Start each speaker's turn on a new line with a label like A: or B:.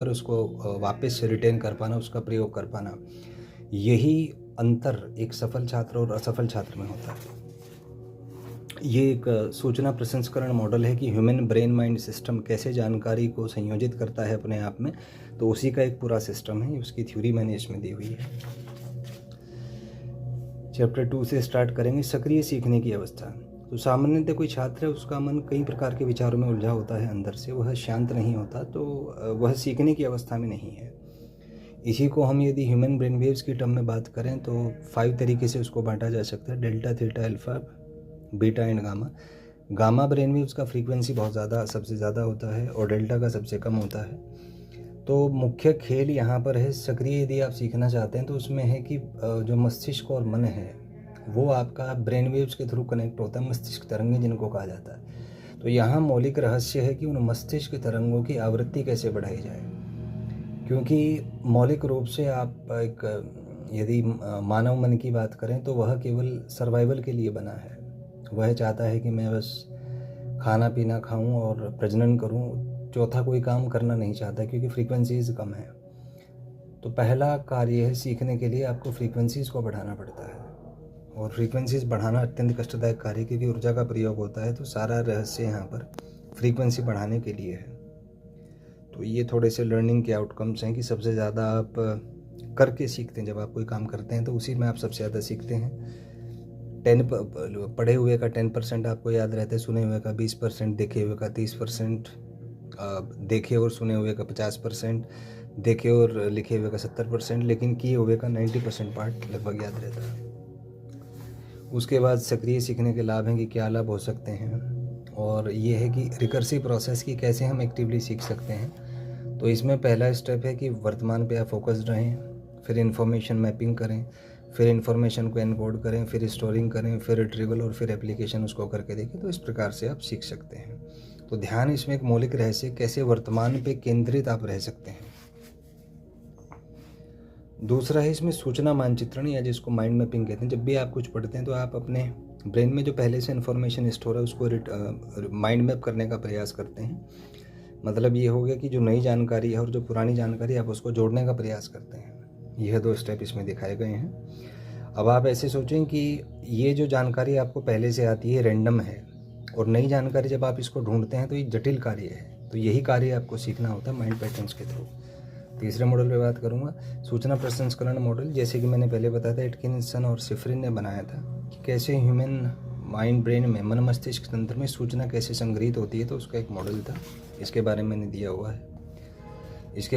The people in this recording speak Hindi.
A: और उसको वापस रिटेन कर पाना, उसका प्रयोग कर पाना, यही अंतर एक सफल छात्र और असफल छात्र में होता है। ये एक सूचना प्रसंस्करण मॉडल है कि ह्यूमन ब्रेन माइंड सिस्टम कैसे जानकारी को संयोजित करता है अपने आप में, तो उसी का एक पूरा सिस्टम है। उसकी थ्योरी मैंने इसमें दी हुई है। चैप्टर 2 से स्टार्ट करेंगे, सक्रिय सीखने की अवस्था। तो सामान्यतः कोई छात्र है, उसका मन कई प्रकार के विचारों में उलझा होता है, अंदर से वह शांत नहीं होता, तो वह सीखने की अवस्था में नहीं है। इसी को हम यदि ह्यूमन ब्रेन वेव्स की टर्म में बात करें तो 5 तरीके से उसको बांटा जा सकता है: delta, theta, alpha, beta and gamma. Gamma brain waves का फ्रीक्वेंसी बहुत ज़्यादा, सबसे ज़्यादा होता है, और डेल्टा का सबसे कम होता है। तो मुख्य खेल यहाँ पर है, सक्रिय यदि आप सीखना चाहते हैं तो उसमें है कि जो मस्तिष्क और मन है वो आपका ब्रेन वेव्स के थ्रू कनेक्ट होता है, मस्तिष्क तरंगें जिनको कहा जाता है। तो यहाँ मौलिक रहस्य है कि उन मस्तिष्क तरंगों की आवृत्ति कैसे बढ़ाई जाए, क्योंकि मौलिक रूप से आप एक यदि मानव मन की बात करें तो वह केवल सर्वाइवल के लिए बना है। वह चाहता है कि मैं बस खाना पीना खाऊं और प्रजनन करूं, चौथा कोई काम करना नहीं चाहता, क्योंकि फ्रीक्वेंसीज़ कम है। तो पहला कार्य है, सीखने के लिए आपको फ्रीक्वेंसीज़ को बढ़ाना पड़ता है, और फ्रीक्वेंसीज़ बढ़ाना अत्यंत कष्टदायक कार्य, क्योंकि ऊर्जा का प्रयोग होता है। तो सारा रहस्य यहाँ पर फ्रीक्वेंसी बढ़ाने के लिए है। तो ये थोड़े से लर्निंग के आउटकम्स हैं कि सबसे ज़्यादा आप करके सीखते हैं। जब आप कोई काम करते हैं तो उसी में आप सबसे ज़्यादा सीखते हैं। पढ़े हुए का 10% आपको याद रहता है, सुने हुए का 20%, देखे हुए का 30%, देखे और सुने हुए का 50%, देखे और लिखे हुए का 70%, लेकिन किए हुए का 90% पार्ट लगभग याद रहता है। उसके बाद सक्रिय सीखने के लाभ हैं कि क्या लाभ हो सकते हैं, और ये है कि रिकर्सिव प्रोसेस की कैसे हम एक्टिवली सीख सकते हैं। तो इसमें पहला स्टेप है कि वर्तमान पे आप फोकस्ड रहें, फिर इंफॉर्मेशन मैपिंग करें, फिर इंफॉर्मेशन को एनकोड करें, फिर स्टोरिंग करें, फिर रिट्रीवल, और फिर एप्लीकेशन उसको करके देखें। तो इस प्रकार से आप सीख सकते हैं। तो ध्यान इसमें एक मौलिक रहस्य, कैसे वर्तमान पे केंद्रित आप रह सकते हैं। दूसरा है इसमें सूचना मानचित्रण, या जिसको माइंड मैपिंग कहते हैं। जब भी आप कुछ पढ़ते हैं तो आप अपने ब्रेन में जो पहले से इन्फॉर्मेशन स्टोर है उसको माइंड मैप करने का प्रयास करते हैं। मतलब ये हो गया कि जो नई जानकारी है और जो पुरानी जानकारी है आप उसको जोड़ने का प्रयास करते हैं। यह 2 स्टेप इसमें दिखाए गए हैं। अब आप ऐसे सोचें कि ये जो जानकारी आपको पहले से आती है रैंडम है, और नई जानकारी जब आप इसको ढूंढते हैं तो ये जटिल कार्य है। तो यही कार्य आपको सीखना होता है माइंड पैटर्न्स के थ्रू। तीसरे मॉडल पे बात करूँगा, सूचना प्रसंस्करण मॉडल। जैसे कि मैंने पहले बताया था, एटकिंसन और शिफ्रिन ने बनाया था कि कैसे ह्यूमन माइंड ब्रेन में, मन मस्तिष्क तंत्र में सूचना कैसे संग्रहित होती है। तो उसका एक मॉडल था, इसके बारे में मैंने दिया हुआ है। इसके